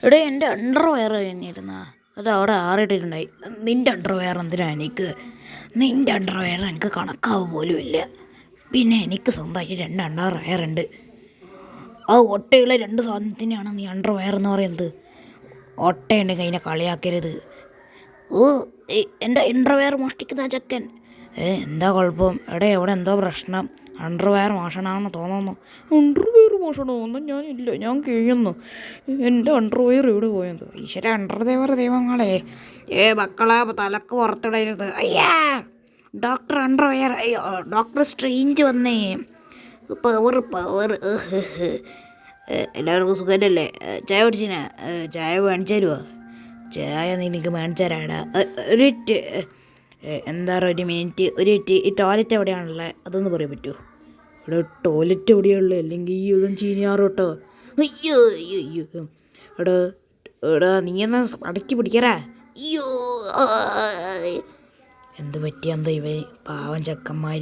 എടേ എൻ്റെ അണ്ടർവെയർ കഴിഞ്ഞിരുന്ന അത് അവിടെ ആറിയിട്ടിട്ടുണ്ടായി. നിൻ്റെ അണ്ടർവെയർ എന്തിനാ എനിക്ക്? നിൻ്റെ അണ്ടർവെയർ എനിക്ക് കണക്കാവ് പോലും ഇല്ല. പിന്നെ എനിക്ക് സ്വന്തമായിട്ട് 2 അണ്ടർവെയർ ഉണ്ട്. ആ ഒട്ടയുള്ള 2 സാധനത്തിനാണ് നീ അണ്ടർവെയർ എന്ന് പറയുന്നത്. ഒട്ടയുണ്ടെങ്കിൽ അതിനെ കളിയാക്കരുത്. ഓ എൻ്റെ അണ്ടർവെയർ മോഷ്ടിക്കുന്ന ചെക്കൻ. എന്താ കുഴപ്പം? എടേ അവിടെ എന്തോ പ്രശ്നം. അണ്ടർവെയർ മോഷണമാണെന്ന് തോന്നുന്നു. അണ്ടർവെയർ മോഷണമൊന്നും ഞാനില്ല, ഞാൻ കഴിയുന്നു. എൻ്റെ അണ്ടർവെയർ എവിടെ പോയത്? ഈശ്വര അണ്ടർവെയർ ദൈവങ്ങളെ. മക്കളെ തലക്ക് പുറത്തിടരുത്. അയ്യാ ഡോക്ടർ അണ്ടർവെയർ. അയ്യോ ഡോക്ടർ സ്ട്രേഞ്ച് വന്നേ. Power power. എല്ലാവർക്കും സുഖമല്ലേ? ചായ കുടിച്ചിനാ? ചായ മേടിച്ചു തരുമോ? ചായ നീ എനിക്ക് മേടിച്ചു തരാടാ. എന്താ ഒരു മിനിറ്റ്, ഈ ടോയ്ലറ്റ് എവിടെയാണുള്ളത് അതൊന്ന് പറയാൻ പറ്റുമോ? ഇവിടെ ടോയ്ലറ്റ് എവിടെയാണുള്ളത്? അല്ലെങ്കിൽ ഈ ഇതും ചീനിയാറോ കേട്ടോ. അയ്യോ അയ്യോ അയ്യോ എടാ നീ എന്നാ അടക്കി പിടിക്കറാ. അയ്യോ എന്ത് പറ്റിയ എന്തോ ഇവ പാവം ചെക്കന്മാർ.